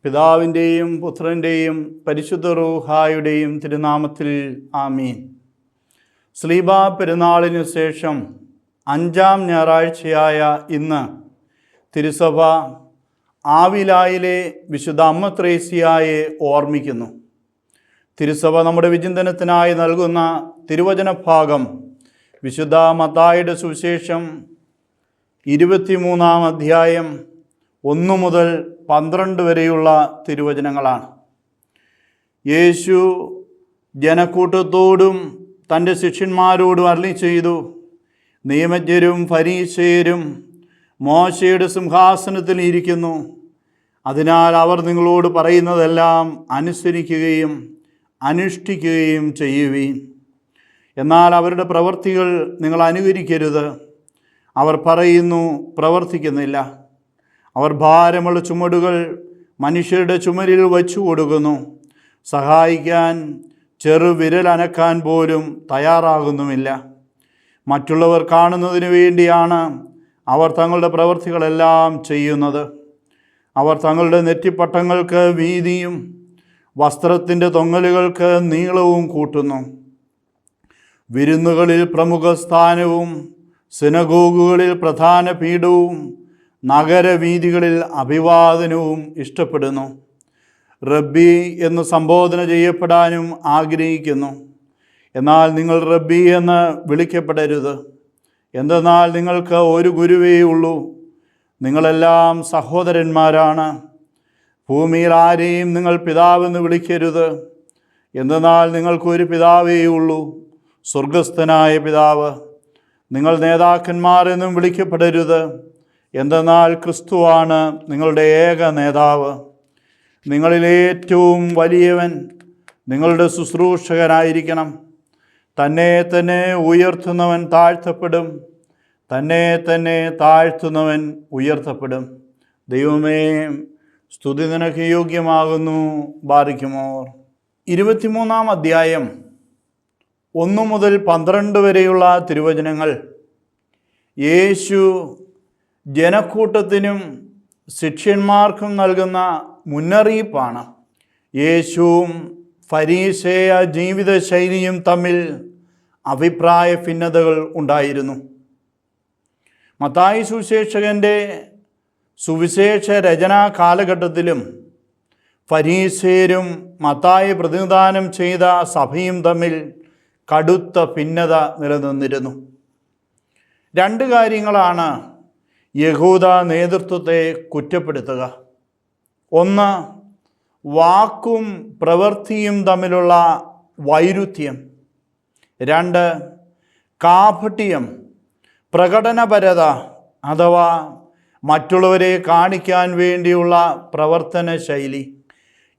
പിതാവിൻ്റെയും പുത്രൻ്റെയും പരിശുദ്ധ റൂഹായുടെയും തിരുനാമത്തിൽ ആമീൻ. സ്ലീബാ പെരുന്നാളിനു ശേഷം 5-ാം ഞായറാഴ്ചയായ ഇന്ന് തിരുസഭ ആവിലായിലെ വിശുദ്ധ അമ്മ ത്രേസ്യയെ ഓർമ്മിക്കുന്നു. തിരുസഭ നമ്മുടെ വിചിന്തനത്തിനായി നൽകുന്ന തിരുവചന ഭാഗം വിശുദ്ധ മത്തായിയുടെ സുവിശേഷം 23-ാം അധ്യായം 1 മുതൽ 12 വരെയുള്ള തിരുവചനങ്ങളാണ്. യേശു ജനക്കൂട്ടത്തോടും തൻ്റെ ശിഷ്യന്മാരോടും അരുളി ചെയ്തു, നിയമജ്ഞരും ഫരീസേയരും മോശയുടെ സിംഹാസനത്തിൽ ഇരിക്കുന്നു. അതിനാൽ അവർ നിങ്ങളോട് പറയുന്നതെല്ലാം അനുസരിക്കുകയും അനുഷ്ഠിക്കുകയും ചെയ്യുവീൻ. എന്നാൽ അവരുടെ പ്രവൃത്തികൾ നിങ്ങൾ അനുകരിക്കരുത്. അവർ പറയുന്നു, പ്രവർത്തിക്കുന്നില്ല. അവർ ഭാരമുള്ള ചുമടുകൾ മനുഷ്യരുടെ ചുമരിൽ വച്ചു കൊടുക്കുന്നു. സഹായിക്കാൻ ചെറുവിരൽ അനക്കാൻ പോലും തയ്യാറാകുന്നുമില്ല. മറ്റുള്ളവർ കാണുന്നതിന് വേണ്ടിയാണ് അവർ തങ്ങളുടെ പ്രവൃത്തികളെല്ലാം ചെയ്യുന്നത്. അവർ തങ്ങളുടെ നെറ്റിപ്പട്ടങ്ങൾക്ക് വീതിയും വസ്ത്രത്തിൻ്റെ തൊങ്ങലുകൾക്ക് നീളവും കൂട്ടുന്നു. വിരുന്നുകളിൽ പ്രമുഖ സ്ഥാനവും സിനഗോഗുകളിൽ പ്രധാന പീഠവും നഗരവീഥികളിൽ അഭിവാദനവും ഇഷ്ടപ്പെടുന്നു. റബ്ബി എന്ന് സംബോധന ചെയ്യപ്പെടാനും ആഗ്രഹിക്കുന്നു. എന്നാൽ നിങ്ങൾ റബ്ബി എന്ന് വിളിക്കപ്പെടരുത്. എന്തെന്നാൽ നിങ്ങൾക്ക് ഒരു ഗുരുവേ ഉള്ളൂ, നിങ്ങളെല്ലാം സഹോദരന്മാരാണ്. ഭൂമിയിൽ ആരെയും നിങ്ങൾ പിതാവെന്ന് വിളിക്കരുത്. എന്തെന്നാൽ നിങ്ങൾക്കൊരു പിതാവേ ഉള്ളൂ, സ്വർഗസ്ഥനായ പിതാവ്. നിങ്ങൾ നേതാക്കന്മാരെന്നും വിളിക്കപ്പെടരുത്. എന്തെന്നാൽ ക്രിസ്തുവാണ് നിങ്ങളുടെ ഏക നേതാവ്. നിങ്ങളിലേറ്റവും വലിയവൻ നിങ്ങളുടെ ശുശ്രൂഷകനായിരിക്കണം. തന്നെ തന്നെ ഉയർത്തുന്നവൻ താഴ്ത്തപ്പെടും, തന്നെ തന്നെ താഴ്ത്തുന്നവൻ ഉയർത്തപ്പെടും. ദൈവമേ, സ്തുതി നിനക്ക് യോഗ്യമാകുന്നു. ബാരിക്കുമോർ. 23-ാം അധ്യായം 1 മുതൽ 12 വരെയുള്ള തിരുവചനങ്ങൾ യേശു ജനക്കൂട്ടത്തിനും ശിഷ്യന്മാർക്കും നൽകുന്ന മുന്നറിയിപ്പാണ്. യേശുവും ഫരീസേയ ജീവിതശൈലിയും തമ്മിൽ അഭിപ്രായ ഭിന്നതകൾ ഉണ്ടായിരുന്നു. മത്തായി സുവിശേഷകൻ്റെ സുവിശേഷ രചനാ കാലഘട്ടത്തിലും ഫരീസേയരും മത്തായി പ്രതിനിധാനം ചെയ്ത സഭയും തമ്മിൽ കടുത്ത ഭിന്നത നിലനിന്നിരുന്നു. 2 കാര്യങ്ങളാണ് യഹൂദ നേതൃത്വത്തെ കുറ്റപ്പെടുത്തുക. 1, വാക്കും പ്രവൃത്തിയും തമ്മിലുള്ള വൈരുദ്ധ്യം. 2, കാപട്യം, പ്രകടനപരത അഥവാ മറ്റുള്ളവരെ കാണിക്കാൻ വേണ്ടിയുള്ള പ്രവർത്തന ശൈലി.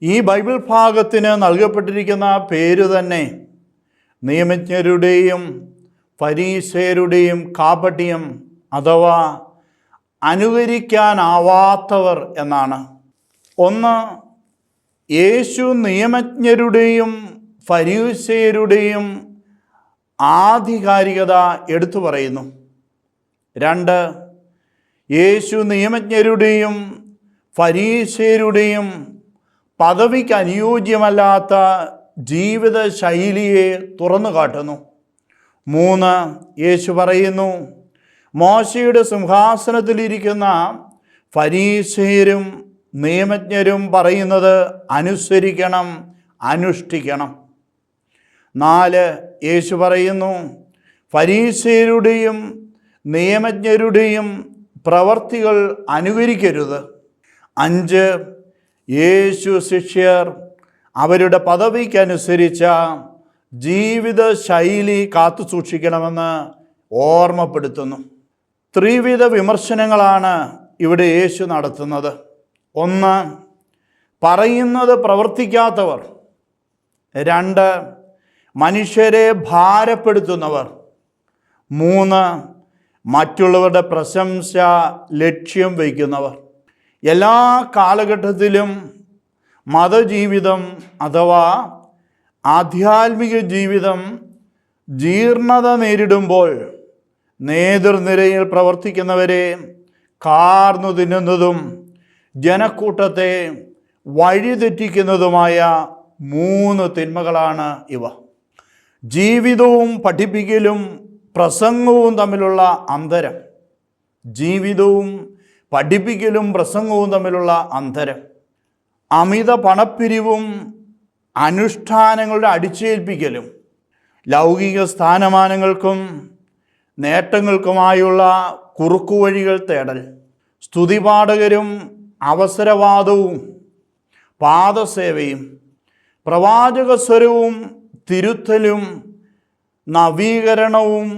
ഈ ബൈബിൾ ഭാഗത്തിന് നൽകപ്പെട്ടിരിക്കുന്ന പേര് തന്നെ നിയമജ്ഞരുടെയും ഫരീസേയരുടെയും കാപട്യം അഥവാ അനുകരിക്കാനാവാത്തവർ എന്നാണ്. 1, യേശു നിയമജ്ഞരുടെയും ഫരീസേയരുടെയും ആധികാരികത എടുത്തു പറയുന്നു. 2, യേശു നിയമജ്ഞരുടെയും ഫരീസേയരുടെയും പദവിക്ക് അനുയോജ്യമല്ലാത്ത ജീവിത ശൈലിയെ തുറന്നു കാട്ടുന്നു. 3, യേശു പറയുന്നു, മോശയുടെ സിംഹാസനത്തിലിരിക്കുന്ന ഫരീസേയരും നിയമജ്ഞരും പറയുന്നത് അനുസരിക്കണം, അനുഷ്ഠിക്കണം. 4, യേശു പറയുന്നു, ഫരീസേയരുടെയും നിയമജ്ഞരുടെയും പ്രവർത്തികൾ അനുകരിക്കരുത്. 5, യേശു ശിഷ്യർ അവരുടെ പദവിക്കനുസരിച്ച ജീവിത ശൈലി കാത്തു സൂക്ഷിക്കണമെന്ന് ഓർമ്മപ്പെടുത്തുന്നു. ത്രിവിധ വിമർശനങ്ങളാണ് ഇവിടെ യേശു നടത്തുന്നത്. 1, പറയുന്നത് പ്രവർത്തിക്കാത്തവർ. 2, മനുഷ്യരെ ഭാരപ്പെടുത്തുന്നവർ. 3, മറ്റുള്ളവരുടെ പ്രശംസ ലക്ഷ്യം വയ്ക്കുന്നവർ. എല്ലാ കാലഘട്ടത്തിലും മതജീവിതം അഥവാ ആധ്യാത്മിക ജീവിതം ജീർണത നേരിടുമ്പോൾ നേതൃനിരയിൽ പ്രവർത്തിക്കുന്നവരെ കാർന്നു തിന്നുന്നതും ജനക്കൂട്ടത്തെ വഴിതെറ്റിക്കുന്നതുമായ 3 തിന്മകളാണ് ഇവ. ജീവിതവും പഠിപ്പിക്കലും പ്രസംഗവും തമ്മിലുള്ള അന്തരം. ജീവിതവും പഠിപ്പിക്കലും പ്രസംഗവും തമ്മിലുള്ള അന്തരം. അമിത പണപ്പിരിവും അനുഷ്ഠാനങ്ങളുടെ അടിച്ചേൽപ്പിക്കലും. ലൗകിക സ്ഥാനമാനങ്ങൾക്കും നേട്ടങ്ങൾക്കുമായുള്ള കുറുക്കുവഴികൾ തേടൽ. സ്തുതിപാഠകരും അവസരവാദവും പാദസേവയും. പ്രവാചകസ്വരവും തിരുത്തലും നവീകരണവും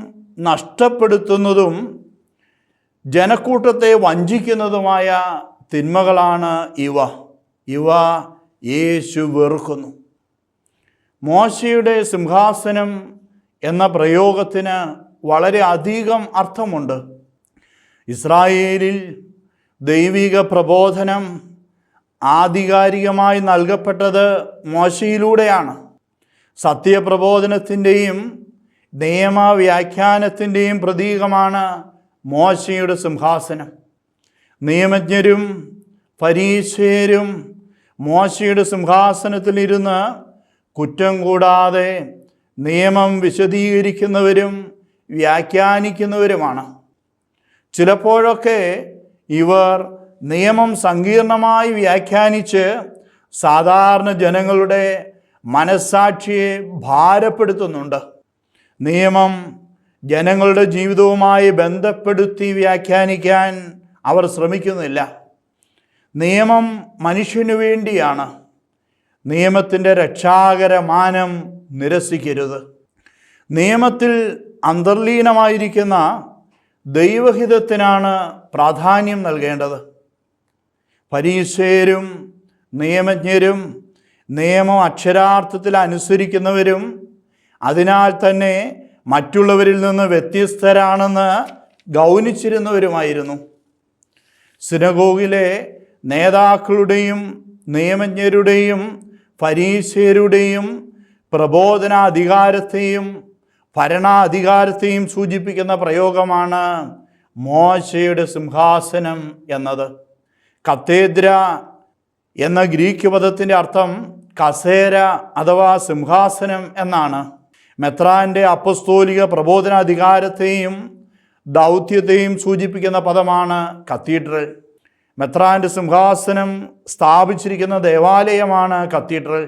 നഷ്ടപ്പെടുത്തുന്നതും ജനക്കൂട്ടത്തെ വഞ്ചിക്കുന്നതുമായ തിന്മകളാണ് ഇവ. ഇവ യേശു വെറുക്കുന്നു. മോശയുടെ സിംഹാസനം എന്ന പ്രയോഗത്തിന് വളരെ അധികം അർത്ഥമുണ്ട്. ഇസ്രായേലിൽ ദൈവിക പ്രബോധനം ആധികാരികമായി നൽകപ്പെട്ടത് മോശയിലൂടെയാണ്. സത്യപ്രബോധനത്തിൻ്റെയും നിയമവ്യാഖ്യാനത്തിൻ്റെയും പ്രതീകമാണ് മോശയുടെ സിംഹാസനം. നിയമജ്ഞരും ഫരീസേരും മോശയുടെ സിംഹാസനത്തിലിരുന്ന് കുറ്റം കൂടാതെ നിയമം വിശദീകരിക്കുന്നവരും വ്യാഖ്യാനിക്കുന്നവരുമാണ്. ചിലപ്പോഴൊക്കെ ഇവർ നിയമം സങ്കീർണമായി വ്യാഖ്യാനിച്ച് സാധാരണ ജനങ്ങളുടെ മനസ്സാക്ഷിയെ ഭാരപ്പെടുത്തുന്നുണ്ട്. നിയമം ജനങ്ങളുടെ ജീവിതവുമായി ബന്ധപ്പെടുത്തി വ്യാഖ്യാനിക്കാൻ അവർ ശ്രമിക്കുന്നില്ല. നിയമം മനുഷ്യനു വേണ്ടിയാണ്. നിയമത്തിൻ്റെ രക്ഷാകരമാനം നിരസിക്കരുത്. നിയമത്തിൽ അന്തർലീനമായിരിക്കുന്ന ദൈവഹിതത്തിനാണ് പ്രാധാന്യം നൽകേണ്ടത്. ഫരീസേരും നിയമജ്ഞരും നിയമം അക്ഷരാർത്ഥത്തിൽ അനുസരിക്കുന്നവരും അതിനാൽ തന്നെ മറ്റുള്ളവരിൽ നിന്ന് വ്യത്യസ്തരാണെന്ന് ഗൗനിച്ചിരുന്നവരുമായിരുന്നു. സിനഗോഗിലെ നേതാക്കളുടെയും നിയമജ്ഞരുടെയും ഫരീസേരുടെയും പ്രബോധനാധികാരത്തെയും ഭരണാധികാരത്തെയും സൂചിപ്പിക്കുന്ന പ്രയോഗമാണ് മോശയുടെ സിംഹാസനം എന്നത്. കത്തേദ്ര എന്ന ഗ്രീക്ക് പദത്തിൻ്റെ അർത്ഥം കസേര അഥവാ സിംഹാസനം എന്നാണ്. മെത്രാൻ്റെ അപ്പസ്തോലിക പ്രബോധനാധികാരത്തെയും ദൗത്യത്തെയും സൂചിപ്പിക്കുന്ന പദമാണ് കത്തീഡ്രൽ. മെത്രാൻ്റെ സിംഹാസനം സ്ഥാപിച്ചിരിക്കുന്ന ദേവാലയമാണ് കത്തീഡ്രൽ.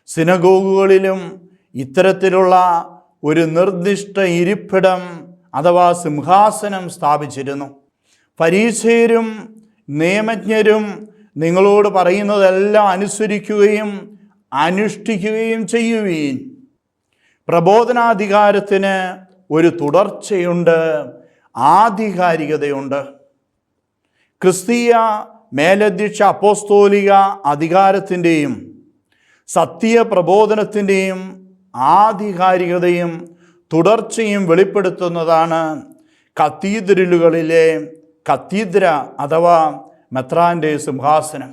സിനഗോഗുകളിലും ഇത്തരത്തിലുള്ള ഒരു നിർദ്ദിഷ്ട ഇരിപ്പിടം അഥവാ സിംഹാസനം സ്ഥാപിച്ചിരുന്നു. ഫരീസേരും നിയമജ്ഞരും നിങ്ങളോട് പറയുന്നതെല്ലാം അനുസരിക്കുകയും അനുഷ്ഠിക്കുകയും ചെയ്യുവീൻ. പ്രബോധനാധികാരത്തിന് ഒരു തുടർച്ചയുണ്ട്, ആധികാരികതയുണ്ട്. ക്രിസ്തീയ മേലധ്യക്ഷ അപ്പോസ്തോലിക അധികാരത്തിൻ്റെയും സത്യപ്രബോധനത്തിൻ്റെയും ആധികാരികതയും തുടർച്ചയും വെളിപ്പെടുത്തുന്നതാണ് കത്തീദ്രലുകളിലെ കത്തീദ്ര അഥവാ മെത്രാൻ്റെ സിംഹാസനം.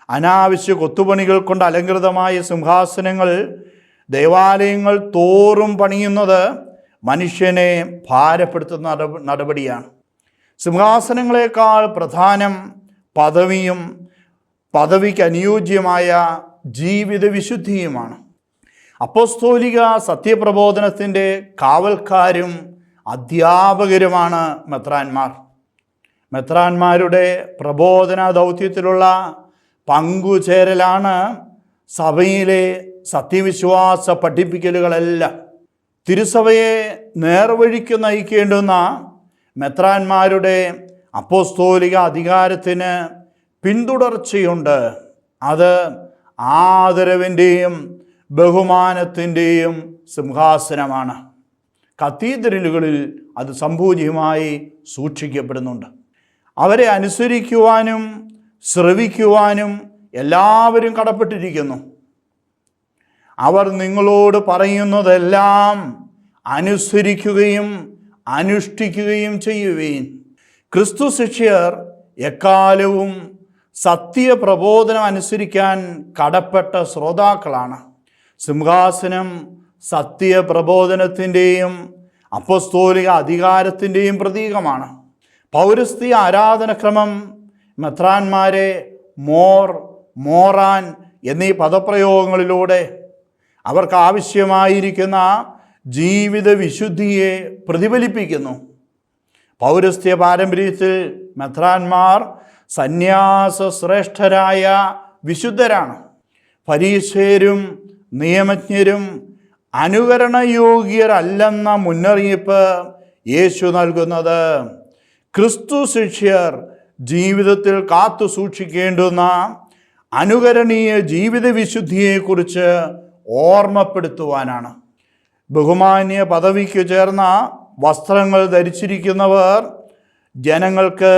അനാവശ്യ കൊത്തുപണികൾ കൊണ്ട് അലങ്കൃതമായ സിംഹാസനങ്ങൾ ദേവാലയങ്ങൾ തോറും പണിയുന്നത് മനുഷ്യനെ ഭാരപ്പെടുത്തുന്ന നടപടിയാണ്. സിംഹാസനങ്ങളെക്കാൾ പ്രധാനം പദവിയും പദവിക്ക് അനുയോജ്യമായ ജീവിത വിശുദ്ധിയുമാണ്. അപ്പോസ്തോലിക സത്യപ്രബോധനത്തിൻ്റെ കാവൽക്കാരും അധ്യാപകരുമാണ് മെത്രാന്മാർ. മെത്രാന്മാരുടെ പ്രബോധന ദൗത്യത്തിലുള്ള പങ്കുചേരലാണ് സഭയിലെ സത്യവിശ്വാസ പഠിപ്പിക്കലുകളെല്ലാം. തിരുസഭയെ നേർവഴിക്ക് നയിക്കേണ്ടുന്ന മെത്രാന്മാരുടെ അപ്പോസ്തോലിക അധികാരത്തിന് പിന്തുടർച്ചയുണ്ട്. അത് ആദരവിൻ്റെയും ബഹുമാനത്തിൻ്റെയും സിംഹാസനമാണ്. കത്തീദ്രലുകളിൽ അത് സംപൂജ്യമായി സൂക്ഷിക്കപ്പെടുന്നുണ്ട്. അവരെ അനുസരിക്കുവാനും ശ്രവിക്കുവാനും എല്ലാവരും കടപ്പെട്ടിരിക്കുന്നു. അവർ നിങ്ങളോട് പറയുന്നതെല്ലാം അനുസരിക്കുകയും അനുഷ്ഠിക്കുകയും ചെയ്യുവീൻ. ക്രിസ്തു ശിഷ്യർ എക്കാലവും സത്യപ്രബോധനം അനുസരിക്കാൻ കടപ്പെട്ട ശ്രോതാക്കളാണ്. സിംഹാസനം സത്യപ്രബോധനത്തിൻ്റെയും അപ്പസ്തോലിക അധികാരത്തിൻ്റെയും പ്രതീകമാണ്. പൗരസ്ത്യ ആരാധനക്രമം മെത്രാന്മാരെ മോർ മോറാൻ എന്നീ പദപ്രയോഗങ്ങളിലൂടെ അവർക്ക് ആവശ്യമായിരിക്കുന്ന ജീവിത വിശുദ്ധിയെ പ്രതിഫലിപ്പിക്കുന്നു. പൗരസ്ത്യ പാരമ്പര്യത്തിൽ മെത്രാന്മാർ സന്യാസ ശ്രേഷ്ഠരായ വിശുദ്ധരാണ്. ഫരീസേരും നിയമജ്ഞരും അനുകരണയോഗ്യരല്ലെന്ന മുന്നറിയിപ്പ് യേശു നൽകുന്നത് ക്രിസ്തു ശിഷ്യർ ജീവിതത്തിൽ കാത്തു സൂക്ഷിക്കേണ്ടുന്ന അനുകരണീയ ജീവിത വിശുദ്ധിയെക്കുറിച്ച് ഓർമ്മപ്പെടുത്തുവാനാണ്. ബഹുമാന്യ പദവിക്ക് ചേർന്ന വസ്ത്രങ്ങൾ ധരിച്ചിരിക്കുന്നവർ ജനങ്ങൾക്ക്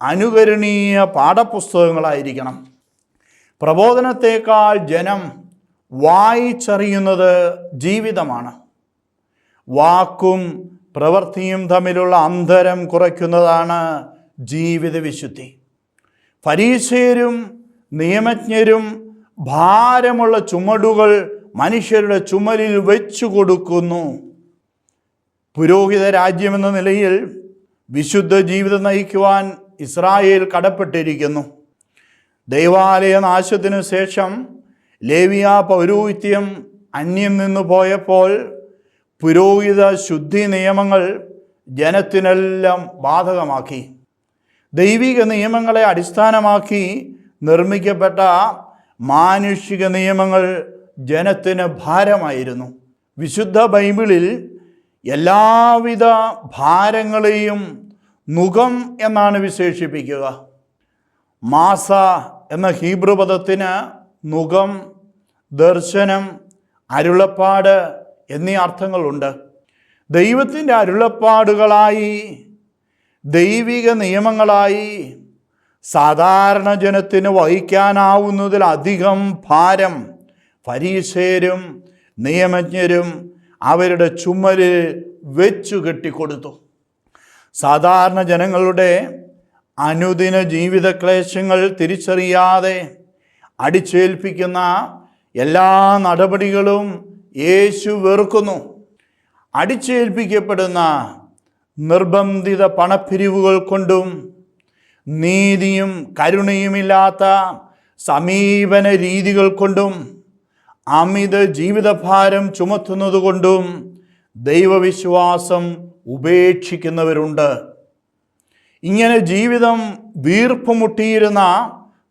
അനുകരണീയ പാഠപുസ്തകങ്ങളായിരിക്കണം. പ്രബോധനത്തേക്കാൾ ജനം വായിച്ചറിയുന്നത് ജീവിതമാണ്. വാക്കും പ്രവൃത്തിയും തമ്മിലുള്ള അന്തരം കുറയ്ക്കുന്നതാണ് ജീവിത വിശുദ്ധി. ഫരീസേരും നിയമജ്ഞരും ഭാരമുള്ള ചുമടുകൾ മനുഷ്യരുടെ ചുമലിൽ വെച്ചു കൊടുക്കുന്നു. പുരോഹിത രാജ്യമെന്ന നിലയിൽ വിശുദ്ധ ജീവിതം നയിക്കുവാൻ ഇസ്രായേൽ കടപ്പെട്ടിരിക്കുന്നു. ദൈവാലയ നാശത്തിനു ശേഷം ലേവിയ പൗരോഹിത്യം അന്യം നിന്നു പോയപ്പോൾ പുരോഹിത ശുദ്ധി നിയമങ്ങൾ ജനത്തിനെല്ലാം ബാധകമാക്കി. ദൈവിക നിയമങ്ങളെ അടിസ്ഥാനമാക്കി നിർമ്മിക്കപ്പെട്ട മാനുഷിക നിയമങ്ങൾ ജനത്തിന് ഭാരമായിരുന്നു. വിശുദ്ധ ബൈബിളിൽ എല്ലാവിധ ഭാരങ്ങളെയും നുകം എന്നാണ് വിശേഷിപ്പിക്കുക. മാസ എന്ന ഹീബ്രു പദത്തിന് നുകം, ദർശനം, അരുളപ്പാട് എന്നീ അർത്ഥങ്ങളുണ്ട്. ദൈവത്തിൻ്റെ അരുളപ്പാടുകളായി, ദൈവിക നിയമങ്ങളായി സാധാരണ ജനത്തിന് വഹിക്കാനാവുന്നതിലധികം ഭാരം ഫരീസേരും നിയമജ്ഞരും അവരുടെ ചുമലിൽ വെച്ചു കെട്ടിക്കൊടുത്തു. സാധാരണ ജനങ്ങളുടെ അനുദിന ജീവിത ക്ലേശങ്ങൾ തിരിച്ചറിയാതെ അടിച്ചേൽപ്പിക്കുന്ന എല്ലാ നടപടികളും യേശു വെറുക്കുന്നു. അടിച്ചേൽപ്പിക്കപ്പെടുന്ന നിർബന്ധിത പണപ്പിരിവുകൾ കൊണ്ടും നീതിയും കരുണയുമില്ലാത്ത സമീപന രീതികൾ കൊണ്ടും അമിത ജീവിതഭാരം ചുമത്തുന്നതുകൊണ്ടും ദൈവവിശ്വാസം ഉപേക്ഷിക്കുന്നവരുണ്ട്. ഇങ്ങനെ ജീവിതം വീർപ്പുമുട്ടിയിരുന്ന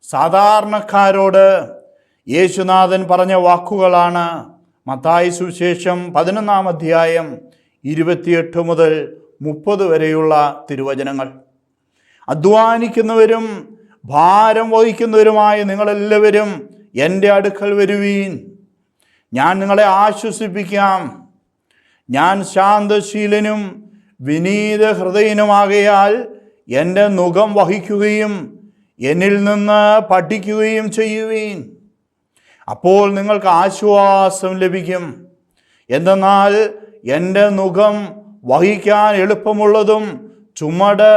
സാധാരണക്കാരോട് യേശുനാഥൻ പറഞ്ഞ വാക്കുകളാണ് മത്തായി സുവിശേഷം 11-ാം അധ്യായം 28 മുതൽ 30 വരെയുള്ള തിരുവചനങ്ങൾ. അധ്വാനിക്കുന്നവരും ഭാരം വഹിക്കുന്നവരുമായ നിങ്ങളെല്ലാവരും എൻ്റെ അടുക്കൽ വരുവീൻ, ഞാൻ നിങ്ങളെ ആശ്വസിപ്പിക്കാം. ഞാൻ ശാന്തശീലനും വിനീത ഹൃദയനുമാകയാൽ എൻ്റെ നുകം വഹിക്കുകയും എന്നിൽ നിന്ന് പഠിക്കുകയും ചെയ്യുവീൻ. അപ്പോൾ നിങ്ങൾക്ക് ആശ്വാസം ലഭിക്കും. എന്തെന്നാൽ എൻ്റെ നുകം വഹിക്കാൻ എളുപ്പമുള്ളതും ചുമട്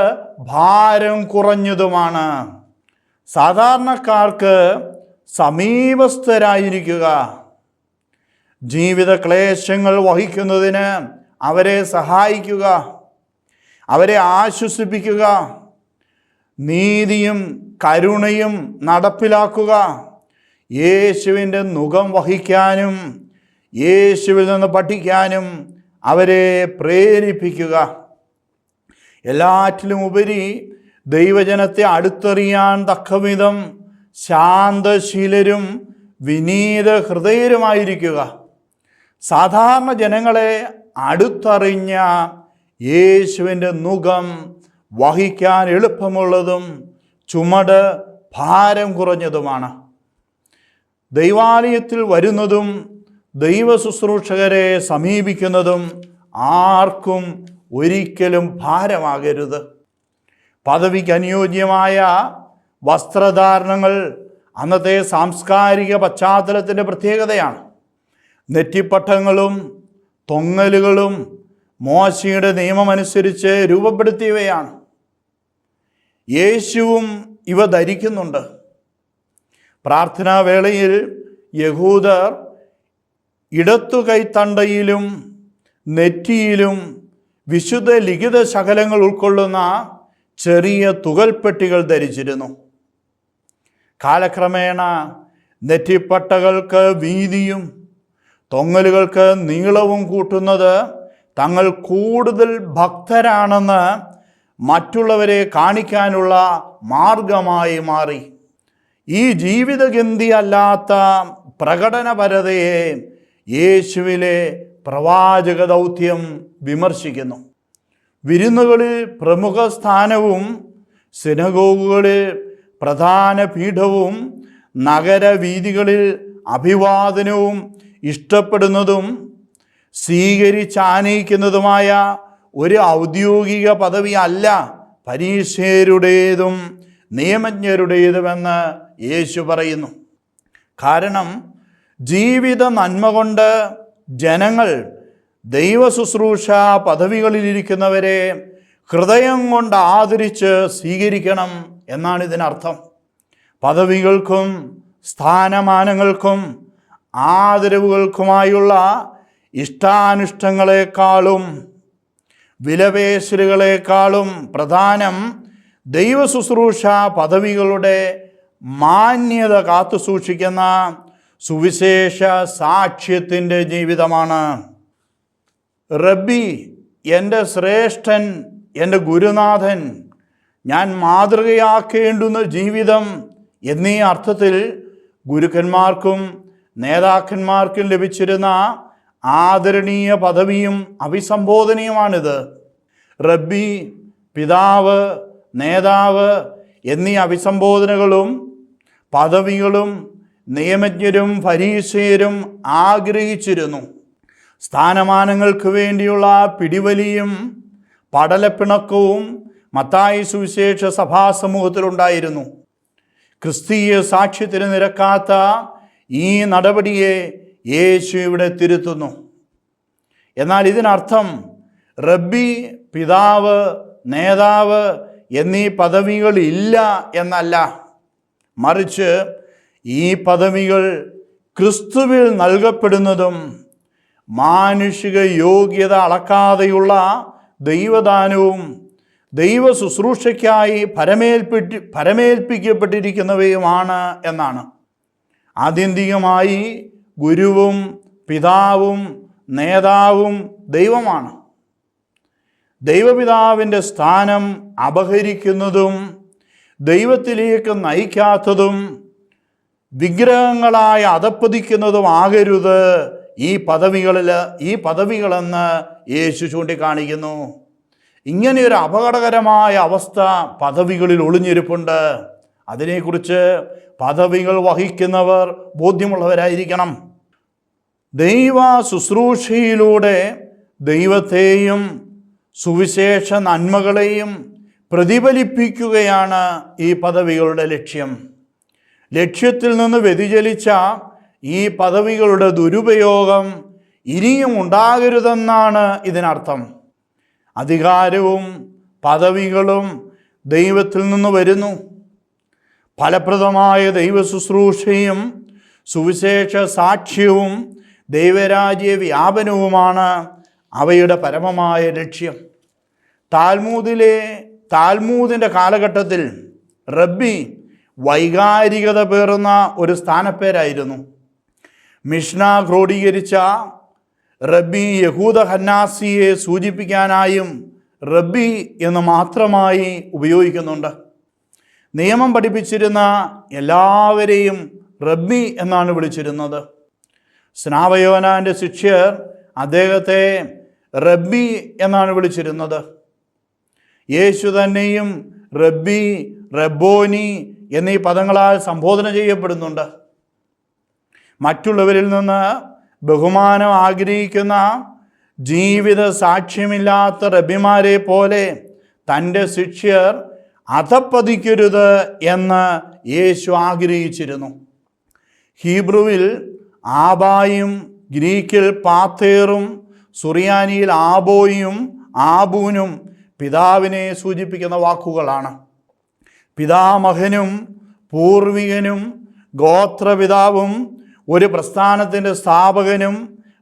ഭാരം കുറഞ്ഞതുമാണ്. സാധാരണക്കാർക്ക് സമീപസ്ഥരായിരിക്കുക. ജീവിത ക്ലേശങ്ങൾ വഹിക്കുന്നതിന് അവരെ സഹായിക്കുക, അവരെ ആശ്വസിപ്പിക്കുക, നീതിയും കരുണയും നടപ്പിലാക്കുക, യേശുവിൻ്റെ നുകം വഹിക്കാനും യേശുവിൽ നിന്ന് പഠിക്കാനും അവരെ പ്രേരിപ്പിക്കുക. എല്ലാറ്റിലും ഉപരി ദൈവജനത്തെ അടുത്തറിയാൻ തക്കവിധം ശാന്തശീലരും വിനീത ഹൃദയരുമായിരിക്കുക. സാധാരണ ജനങ്ങളെ അടുത്തറിഞ്ഞ യേശുവിൻ്റെ നുകം വഹിക്കാൻ എളുപ്പമുള്ളതും ചുമട് ഭാരം കുറഞ്ഞതുമാണ്. ദൈവാലയത്തിൽ വരുന്നതും ദൈവ ശുശ്രൂഷകരെ സമീപിക്കുന്നതും ആർക്കും ഒരിക്കലും ഭാരമാകരുത്. പദവിക്ക് അനുയോജ്യമായ വസ്ത്രധാരണങ്ങൾ അന്നത്തെ സാംസ്കാരിക പശ്ചാത്തലത്തിൻ്റെ പ്രത്യേകതയാണ്. നെറ്റിപ്പട്ടങ്ങളും തൊങ്ങലുകളും മോശയുടെ നിയമമനുസരിച്ച് രൂപപ്പെടുത്തിയവയാണ്. യേശുവും ഇവ ധരിക്കുന്നുണ്ട്. പ്രാർത്ഥനാ വേളയിൽ യഹൂദർ ഇടത്തു കൈത്തണ്ടയിലും നെറ്റിയിലും വിശുദ്ധ ലിഖിത ശകലങ്ങൾ ഉൾക്കൊള്ളുന്ന ചെറിയ തുകൽപ്പെട്ടികൾ ധരിച്ചിരുന്നു. കാലക്രമേണ നെറ്റിപ്പട്ടകൾക്ക് വീതിയും തൊങ്ങലുകൾക്ക് നീളവും കൂട്ടുന്നത് തങ്ങൾ കൂടുതൽ ഭക്തരാണെന്ന് മറ്റുള്ളവരെ കാണിക്കാനുള്ള മാർഗമായി മാറി. ഈ ജീവിതഗന്ധിയല്ലാത്ത പ്രകടനപരതയെ യേശുവിലെ പ്രവാചക ദൗത്യം വിമർശിക്കുന്നു. വിരുന്നുകളിൽ പ്രമുഖ സ്ഥാനവും സിനഗോഗുകളിൽ പ്രധാന പീഠവും നഗരവീഥികളിൽ അഭിവാദനവും ഇഷ്ടപ്പെടുന്നതും സ്വീകരിച്ചാനയിക്കുന്നതുമായ ഒരു ഔദ്യോഗിക പദവി അല്ല ഫരീസേയരുടേതും നിയമജ്ഞരുടേതുമെന്ന് യേശു പറയുന്നു. കാരണം ജീവിത നന്മ കൊണ്ട് ജനങ്ങൾ ദൈവ ശുശ്രൂഷ പദവികളിലിരിക്കുന്നവരെ ഹൃദയം കൊണ്ട് ആദരിച്ച് സ്വീകരിക്കണം എന്നാണ് ഇതിനർത്ഥം. പദവികൾക്കും സ്ഥാനമാനങ്ങൾക്കും ആദരവുകൾക്കുമായുള്ള ഇഷ്ടാനിഷ്ടങ്ങളെക്കാളും വിലപേശലുകളെക്കാളും പ്രധാനം ദൈവ ശുശ്രൂഷ പദവികളുടെ മാന്യത കാത്തുസൂക്ഷിക്കുന്ന സുവിശേഷ സാക്ഷ്യത്തിൻ്റെ ജീവിതമാണ്. റബ്ബി, എൻ്റെ ശ്രേഷ്ഠൻ, എൻ്റെ ഗുരുനാഥൻ, ഞാൻ മാതൃകയാക്കേണ്ടുന്ന ജീവിതം എന്നീ അർത്ഥത്തിൽ ഗുരുക്കന്മാർക്കും നേതാക്കന്മാർക്കും ലഭിച്ചിരുന്ന ആദരണീയ പദവിയും അഭിസംബോധനയുമാണിത്. റബ്ബി, പിതാവ്, നേതാവ് എന്നീ അഭിസംബോധനകളും പദവികളും നിയമജ്ഞരും ഫരീസേയരും ആഗ്രഹിച്ചിരുന്നു. സ്ഥാനമാനങ്ങൾക്ക് വേണ്ടിയുള്ള പിടിവലിയും പടലപ്പിണക്കവും മത്തായി സുവിശേഷ സഭാസമൂഹത്തിലുണ്ടായിരുന്നു. ക്രിസ്തീയ സാക്ഷ്യത്തിന് നിരക്കാത്ത ഈ നടപടിയെ യേശു ഇവിടെ തിരുത്തുന്നു. എന്നാൽ ഇതിനർത്ഥം റബ്ബി, പിതാവ്, നേതാവ് എന്നീ പദവികൾ ഇല്ല എന്നല്ല. മറിച്ച് ഈ പദവികൾ ക്രിസ്തുവിൽ നൽകപ്പെടുന്നതും മാനുഷിക യോഗ്യത അളക്കാതെയുള്ള ദൈവദാനവും ദൈവ ശുശ്രൂഷയ്ക്കായി പരമേൽപ്പിക്കപ്പെട്ടിരിക്കുന്നവയുമാണ് എന്നാണ്. ആത്യന്തികമായി ഗുരുവും പിതാവും നേതാവും ദൈവമാണ്. ദൈവപിതാവിൻ്റെ സ്ഥാനം അപഹരിക്കുന്നതും ദൈവത്തിലേക്ക് നയിക്കാത്തതും വിഗ്രഹങ്ങളായി അധപ്പതിക്കുന്നതുമാകരുത് ഈ പദവികളെന്ന് യേശു ചൂണ്ടിക്കാണിക്കുന്നു. ഇങ്ങനെയൊരു അപകടകരമായ അവസ്ഥ പദവികളിൽ ഒളിഞ്ഞിരിപ്പുണ്ട്. അതിനെക്കുറിച്ച് പദവികൾ വഹിക്കുന്നവർ ബോധ്യമുള്ളവരായിരിക്കണം. ദൈവ ശുശ്രൂഷയിലൂടെ ദൈവത്തെയും സുവിശേഷ നന്മകളെയും പ്രതിഫലിപ്പിക്കുകയാണ് ഈ പദവികളുടെ ലക്ഷ്യം. ലക്ഷ്യത്തിൽ നിന്ന് വ്യതിചലിച്ച ഈ പദവികളുടെ ദുരുപയോഗം ഇനിയും ഉണ്ടാകരുതെന്നാണ് ഇതിനർത്ഥം. അധികാരവും പദവികളും ദൈവത്തിൽ നിന്ന് വരുന്നു. ഫലപ്രദമായ ദൈവ ശുശ്രൂഷയും സുവിശേഷ സാക്ഷ്യവും ദൈവരാജ്യ വ്യാപനവുമാണ് അവയുടെ പരമമായ ലക്ഷ്യം. താൽമൂദിൻ്റെ കാലഘട്ടത്തിൽ റബ്ബി വൈകാരികത പേറുന്ന ഒരു സ്ഥാനപ്പേരായിരുന്നു. മിഷ്ന ക്രോഡീകരിച്ച റബ്ബി യഹൂദ ഹന്നാസിയെ സൂചിപ്പിക്കാനായും റബ്ബി എന്ന് മാത്രമായി ഉപയോഗിക്കുന്നുണ്ട്. നിയമം പഠിപ്പിച്ചിരുന്ന എല്ലാവരെയും റബ്ബി എന്നാണ് വിളിച്ചിരുന്നത്. സ്നാപയോനാൻ്റെ ശിഷ്യർ അദ്ദേഹത്തെ റബ്ബി എന്നാണ് വിളിച്ചിരുന്നത്. യേശു തന്നെയും റബ്ബി, റബ്ബോനി എന്നീ പദങ്ങളാൽ സംബോധന ചെയ്യപ്പെടുന്നുണ്ട്. മറ്റുള്ളവരിൽ നിന്ന് ബഹുമാനം ആഗ്രഹിക്കുന്ന ജീവിത സാക്ഷ്യമില്ലാത്ത റബ്ബിമാരെ പോലെ തൻ്റെ ശിഷ്യർ അധപ്പതിക്കരുത് എന്ന് യേശു ആഗ്രഹിച്ചിരുന്നു. ഹീബ്രുവിൽ ആബായും ഗ്രീക്കിൽ പാത്തേറും സുറിയാനിയിൽ ആബോയും ആബൂനും പിതാവിനെ സൂചിപ്പിക്കുന്ന വാക്കുകളാണ്. പിതാമഹനും പൂർവികനും ഗോത്രപിതാവും ഒരു പ്രസ്ഥാനത്തിൻ്റെ സ്ഥാപകനും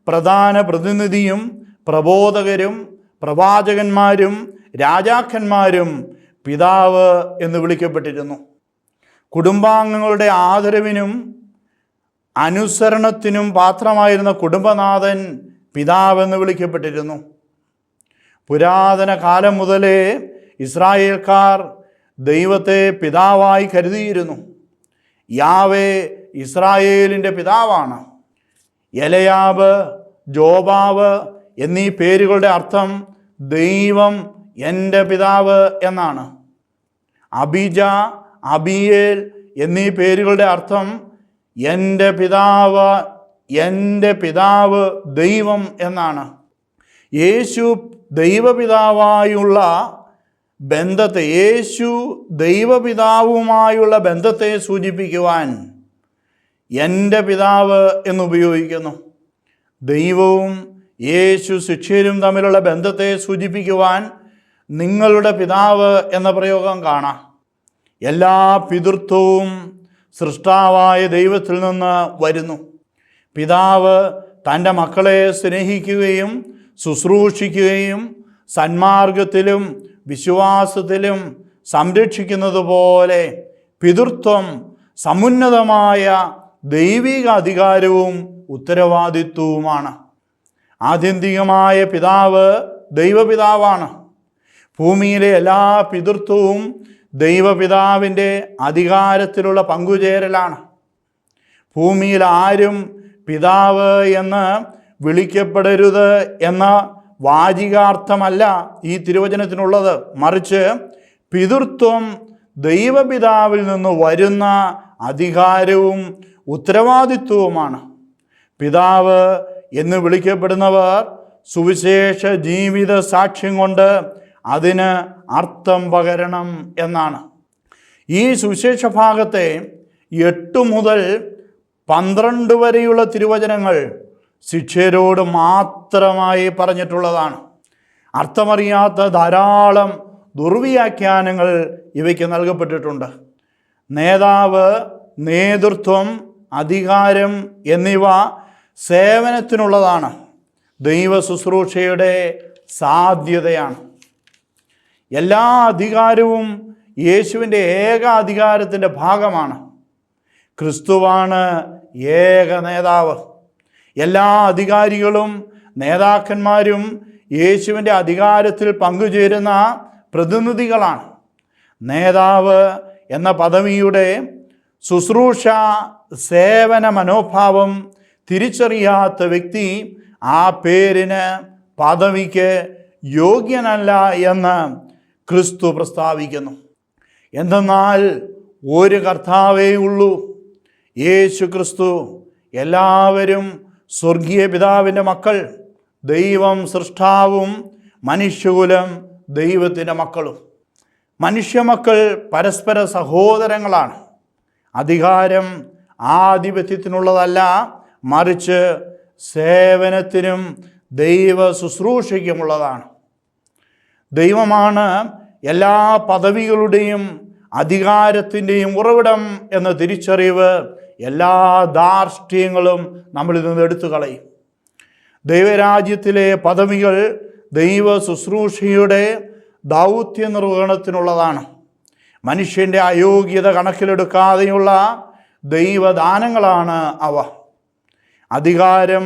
പ്രധാന പ്രതിനിധിയും പ്രബോധകരും പ്രവാചകന്മാരും രാജാക്കന്മാരും പിതാവ് എന്ന് വിളിക്കപ്പെട്ടിരുന്നു. കുടുംബാംഗങ്ങളുടെ ആദരവിനും അനുസരണത്തിനും പാത്രമായിരുന്ന കുടുംബനാഥൻ പിതാവെന്ന് വിളിക്കപ്പെട്ടിരുന്നു. പുരാതന കാലം മുതലേ ഇസ്രായേൽക്കാർ ദൈവത്തെ പിതാവായി കരുതിയിരുന്നു. യാവേ ഇസ്രായേലിൻ്റെ പിതാവാണ്. എലയാബ്, ജോബാവ് എന്നീ പേരുകളുടെ അർത്ഥം ദൈവം എൻ്റെ പിതാവ് എന്നാണ്. അബിജ, അബിയേൽ എന്നീ പേരുകളുടെ അർത്ഥം എൻ്റെ പിതാവ് ദൈവം എന്നാണ്. യേശു ദൈവപിതാവുമായുള്ള ബന്ധത്തെ സൂചിപ്പിക്കുവാൻ എൻ്റെ പിതാവ് എന്നുപയോഗിക്കുന്നു. ദൈവവും യേശു ശിഷ്യരും തമ്മിലുള്ള ബന്ധത്തെ സൂചിപ്പിക്കുവാൻ നിങ്ങളുടെ പിതാവ് എന്ന പ്രയോഗം കാണാം. എല്ലാ പിതൃത്വവും സൃഷ്ടാവായ ദൈവത്തിൽ നിന്ന് വരുന്നു. പിതാവ് തൻ്റെ മക്കളെ സ്നേഹിക്കുകയും ശുശ്രൂഷിക്കുകയും സന്മാർഗത്തിലും വിശ്വാസത്തിലും സംരക്ഷിക്കുന്നത് പോലെ പിതൃത്വം സമുന്നതമായ ദൈവിക അധികാരവും ഉത്തരവാദിത്വവുമാണ്. ആത്യന്തികമായ പിതാവ് ദൈവപിതാവാണ്. ഭൂമിയിലെ എല്ലാ പിതൃത്വവും ദൈവപിതാവിൻ്റെ അധികാരത്തിലുള്ള പങ്കുചേരലാണ്. ഭൂമിയിൽ ആരും പിതാവ് എന്ന് വിളിക്കപ്പെടരുത് എന്ന വാചികാർത്ഥമല്ല ഈ തിരുവചനത്തിനുള്ളത്. മറിച്ച് പിതൃത്വം ദൈവപിതാവിൽ നിന്ന് വരുന്ന അധികാരവും ഉത്തരവാദിത്വവുമാണ്. പിതാവ് എന്ന് വിളിക്കപ്പെടുന്നവർ സുവിശേഷ ജീവിത സാക്ഷ്യം കൊണ്ട് അതിന് അർത്ഥം പകരണം എന്നാണ്. ഈ സുവിശേഷ ഭാഗത്തെ 8 മുതൽ 12 വരെയുള്ള തിരുവചനങ്ങൾ ശിഷ്യരോട് മാത്രമായി പറഞ്ഞിട്ടുള്ളതാണ്. അർത്ഥമറിയാത്ത ധാരാളം ദുർവ്യാഖ്യാനങ്ങൾ ഇവയ്ക്ക് നൽകപ്പെട്ടിട്ടുണ്ട്. നേതാവ്, നേതൃത്വം, അധികാരം എന്നിവ സേവനത്തിനുള്ളതാണ്. ദൈവ ശുശ്രൂഷയുടെ സാധ്യതയാണ്. എല്ലാ അധികാരവും യേശുവിൻ്റെ ഏക അധികാരത്തിൻ്റെ ഭാഗമാണ്. ക്രിസ്തുവാണ് ഏക നേതാവ്. എല്ലാ അധികാരികളും നേതാക്കന്മാരും യേശുവിൻ്റെ അധികാരത്തിൽ പങ്കുചേരുന്ന പ്രതിനിധികളാണ്. നേതാവ് എന്ന പദവിയുടെ ശുശ്രൂഷ സേവന മനോഭാവം തിരിച്ചറിയാത്ത വ്യക്തി ആ പേരിന്, പദവിക്ക് യോഗ്യനല്ല എന്ന് ക്രിസ്തു പ്രസ്താവിക്കുന്നു. എന്തെന്നാൽ ഒരു കർത്താവേ ഉള്ളൂ, യേശു ക്രിസ്തു. എല്ലാവരും സ്വർഗീയ പിതാവിൻ്റെ മക്കൾ, ദൈവം സൃഷ്ടാവും മനുഷ്യകുലം ദൈവത്തിൻ്റെ മക്കളും. മനുഷ്യമക്കൾ പരസ്പര സഹോദരങ്ങളാണ്. അധികാരം ആധിപത്യത്തിനുള്ളതല്ല, മറിച്ച് സേവനത്തിനും ദൈവ ശുശ്രൂഷയ്ക്കുമുള്ളതാണ്. ദൈവമാണ് എല്ലാ പദവികളുടെയും അധികാരത്തിൻ്റെയും ഉറവിടം എന്ന തിരിച്ചറിവ് എല്ലാ ധാർഷ്ട്യങ്ങളും നമ്മളിൽ നിന്ന് എടുത്തു കളയും. ദൈവരാജ്യത്തിലെ പദവികൾ ദൈവ ശുശ്രൂഷയുടെ ദൗത്യ നിർവഹണത്തിനുള്ളതാണ്. മനുഷ്യൻ്റെ അയോഗ്യത കണക്കിലെടുക്കാതെയുള്ള ദൈവദാനങ്ങളാണ് അവ. അധികാരം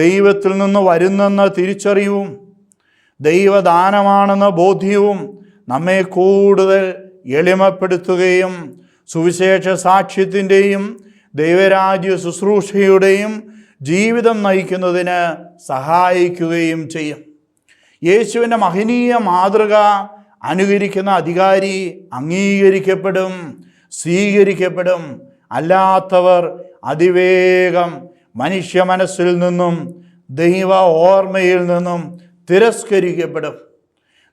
ദൈവത്തിൽ നിന്ന് വരുന്നെന്ന തിരിച്ചറിവും ദൈവദാനമാണെന്ന ബോധ്യവും നമ്മെ കൂടുതൽ എളിമപ്പെടുത്തുകയും സുവിശേഷ സാക്ഷ്യത്തിൻ്റെയും ദൈവരാജ്യ ശുശ്രൂഷയുടെയും ജീവിതം നയിക്കുന്നതിന് സഹായിക്കുകയും ചെയ്യും. യേശുവിൻ്റെ മഹനീയ മാതൃക അനുകരിക്കുന്ന അധികാരി അംഗീകരിക്കപ്പെടും, സ്വീകരിക്കപ്പെടും. അല്ലാത്തവർ അതിവേഗം മനുഷ്യ മനസ്സിൽ നിന്നും ദൈവ ഓർമ്മയിൽ നിന്നും തിരസ്കരിക്കപ്പെടും.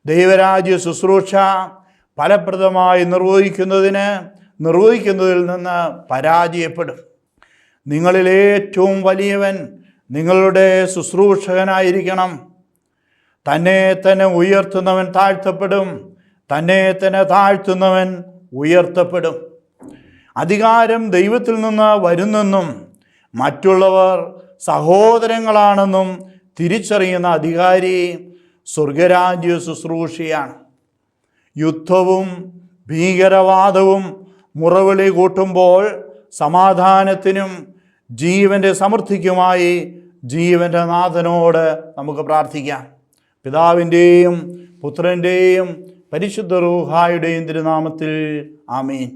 ദൈവരാജ്യ ശുശ്രൂഷ ഫലപ്രദമായി നിർവഹിക്കുന്നതിൽ നിന്ന് പരാജയപ്പെടും. നിങ്ങളിൽ ഏറ്റവും വലിയവൻ നിങ്ങളുടെ ശുശ്രൂഷകനായിരിക്കണം. തന്നെ തന്നെ ഉയർത്തുന്നവൻ താഴ്ത്തപ്പെടും, തന്നെ തന്നെ താഴ്ത്തുന്നവൻ ഉയർത്തപ്പെടും. അധികാരം ദൈവത്തിൽ നിന്ന് വരുന്നെന്നും മറ്റുള്ളവർ സഹോദരങ്ങളാണെന്നും തിരിച്ചറിയുന്ന അധികാരി സ്വർഗരാജ്യ ശുശ്രൂഷയാണ്. യുദ്ധവും ഭീകരവാദവും മുറവിളി കൂട്ടുമ്പോൾ സമാധാനത്തിനും ജീവൻ്റെ സമൃദ്ധിക്കുമായി ജീവൻ്റെ നാഥനോട് നമുക്ക് പ്രാർത്ഥിക്കാം. പിതാവിൻ്റെയും പുത്രൻ്റെയും പരിശുദ്ധ റൂഹായുടെയും തിരുനാമത്തിൽ ആമീൻ.